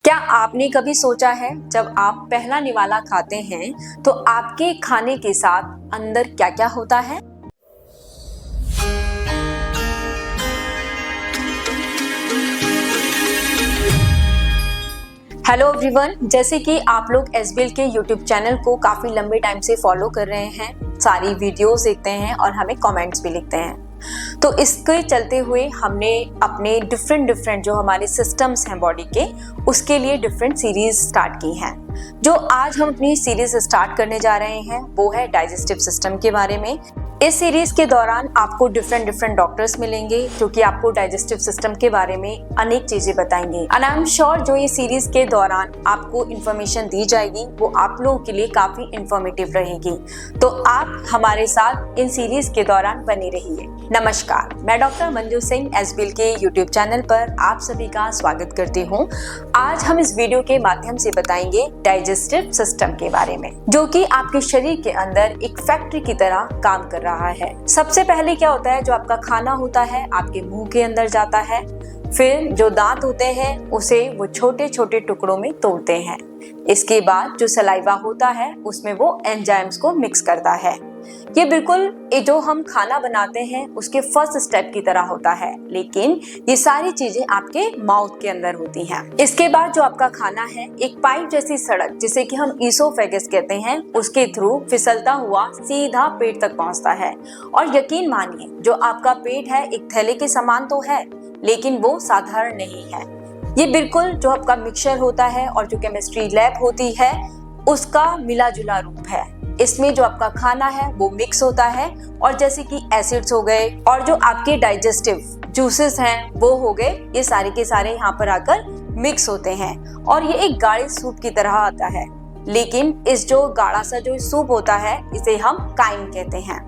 क्या आपने कभी सोचा है जब आप पहला निवाला खाते हैं तो आपके खाने के साथ अंदर क्या क्या होता है? हेलो एवरीवन, जैसे कि आप लोग एसबीएल के यूट्यूब चैनल को काफ़ी लंबे टाइम से फॉलो कर रहे हैं, सारी वीडियोस देखते हैं और हमें कमेंट्स भी लिखते हैं। तो इसके चलते हुए हमने अपने डिफरेंट जो हमारे सिस्टम्स हैं बॉडी के, उसके लिए डिफरेंट सीरीज स्टार्ट की हैं। जो आज हम अपनी सीरीज स्टार्ट करने जा रहे हैं वो है डाइजेस्टिव सिस्टम के बारे में। इस सीरीज के दौरान आपको डिफरेंट डॉक्टर्स मिलेंगे जो कि आपको डाइजेस्टिव सिस्टम के बारे में अनेक चीजें बताएंगे। एंड आई एम श्योर जो ये सीरीज के दौरान आपको इन्फॉर्मेशन दी जाएगी वो आप लोगों के लिए काफी इंफॉर्मेटिव रहेगी। तो आप हमारे साथ इन सीरीज के दौरान बने रहिए। नमस्कार, मैं डॉक्टर मंजू सिंह एसबीएल के यूट्यूब चैनल पर आप सभी का स्वागत करती हूँ। आज हम इस वीडियो के माध्यम से बताएंगे डाइजेस्टिव सिस्टम के बारे में, जो कि आपके शरीर के अंदर एक फैक्ट्री की तरह काम कर रहा है। सबसे पहले क्या होता है, जो आपका खाना होता है आपके मुंह के अंदर जाता है, फिर जो दांत होते हैं उसे वो छोटे छोटे टुकड़ों में तोड़ते हैं। इसके बाद जो सलाइवा होता है उसमें वो एंजाइम्स को मिक्स करता है। ये बिल्कुल जो हम खाना बनाते हैं उसके फर्स्ट स्टेप की तरह होता है, लेकिन ये सारी चीजें आपके माउथ के अंदर होती हैं। इसके बाद जो आपका खाना है एक पाइप जैसी सड़क, जिसे कि हम ईसोफेगस कहते हैं, उसके थ्रू फिसलता हुआ सीधा पेट तक पहुंचता है। और यकीन मानिए, जो आपका पेट है एक थैले के समान तो है, लेकिन वो साधारण नहीं है। ये बिल्कुल जो आपका मिक्सचर होता है और जो केमिस्ट्री लैब होती है उसका मिला जुला रूप है। इसमें जो आपका खाना है वो मिक्स होता है और जैसे कि एसिड्स हो गए और जो आपके डाइजेस्टिव जूसेस हैं वो हो गए, ये सारे के सारे यहाँ पर आकर मिक्स होते हैं और ये एक गाढ़े सूप की तरह आता है। लेकिन इस जो गाढ़ा सा जो सूप होता है इसे हम काइम कहते हैं।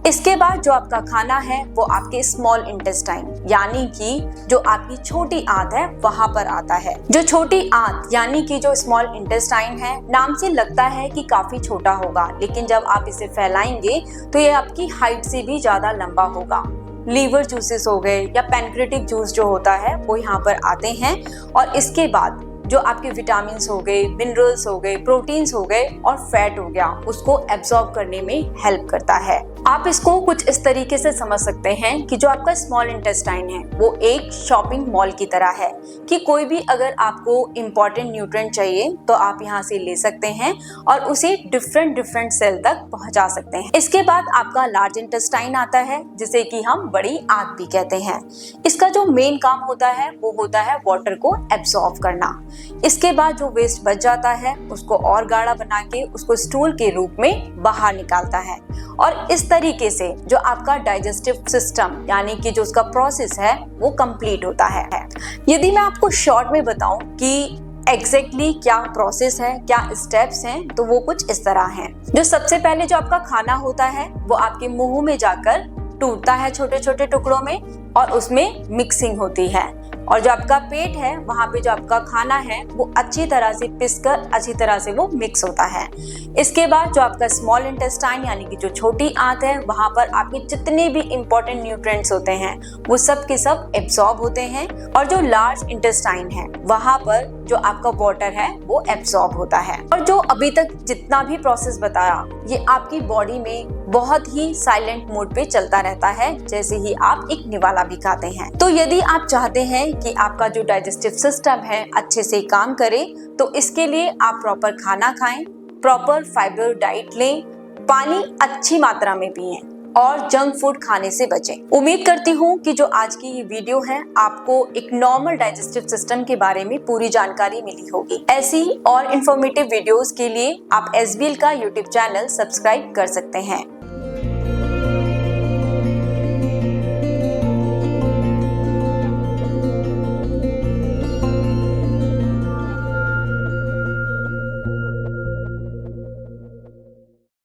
इसके बाद जो आपका खाना है वो आपके स्मॉल इंटेस्टाइन यानी कि जो आपकी छोटी आंत है वहां पर आता है। जो छोटी आंत यानी कि जो स्मॉल इंटेस्टाइन है, नाम से लगता है कि काफी छोटा होगा, लेकिन जब आप इसे फैलाएंगे तो ये आपकी हाइट से भी ज्यादा लंबा होगा। लीवर जूसेस हो गए या पैनक्रेटिक जूस जो होता है वो यहाँ पर आते हैं और इसके बाद जो आपके विटामिन हो गए, मिनरल्स हो गए, प्रोटीन्स हो गए और फैट हो गया, उसको एब्जॉर्ब करने में हेल्प करता है। आप इसको कुछ इस तरीके से समझ सकते हैं कि जो आपका स्मॉल इंटेस्टाइन है वो एक शॉपिंग मॉल की तरह है कि कोई भी अगर आपको इम्पोर्टेंट न्यूट्रिएंट चाहिए तो आप यहाँ से ले सकते हैं और उसे डिफरेंट सेल तक पहुंचा सकते हैं। इसके बाद आपका लार्ज इंटेस्टाइन आता है जिसे कि हम बड़ी आंत भी कहते हैं। इसका जो मेन काम होता है वो होता है वाटर को एब्जॉर्ब करना। इसके बाद जो वेस्ट बच जाता है उसको और गाढ़ा बना के उसको स्टूल के रूप में बाहर निकालता है और इस तरीके से जो आपका डाइजेस्टिव सिस्टम यानी कि जो उसका प्रोसेस है वो कंप्लीट होता है। यदि मैं आपको शॉर्ट में बताऊं कि एग्जैक्टली क्या प्रोसेस है, क्या स्टेप्स हैं, तो वो कुछ इस तरह हैं। जो सबसे पहले जो आपका खाना होता है वो आपके मुंह में जाकर टूटता है छोटे छोटे टुकड़ों में और उसमें मिक्सिंग होती है और जो आपका पेट है वहाँ पे जो आपका खाना है वो अच्छी तरह से पिसकर अच्छी तरह से वो मिक्स होता है। इसके बाद जो आपका स्मॉल इंटेस्टाइन यानी कि जो छोटी आंत है वहाँ पर आपके जितने भी इंपॉर्टेंट न्यूट्रिएंट्स होते हैं वो सब के सब एब्जॉर्ब होते हैं और जो लार्ज इंटेस्टाइन है वहाँ पर जो आपका वाटर है वो एब्जॉर्ब होता है। और जो अभी तक जितना भी प्रोसेस बताया ये आपकी बॉडी में बहुत ही साइलेंट मोड पे चलता रहता है जैसे ही आप एक निवाला भी खाते हैं। तो यदि आप चाहते हैं कि आपका जो डाइजेस्टिव सिस्टम है अच्छे से काम करे तो इसके लिए आप प्रॉपर खाना खाएं, प्रॉपर फाइबर डाइट लें, पानी अच्छी मात्रा में पिएं और जंक फूड खाने से बचें। उम्मीद करती हूँ कि जो आज की ये वीडियो है आपको एक नॉर्मल डाइजेस्टिव सिस्टम के बारे में पूरी जानकारी मिली होगी। ऐसी और इन्फॉर्मेटिव वीडियोस के लिए आप एसबीएल का यूट्यूब चैनल सब्सक्राइब कर सकते हैं।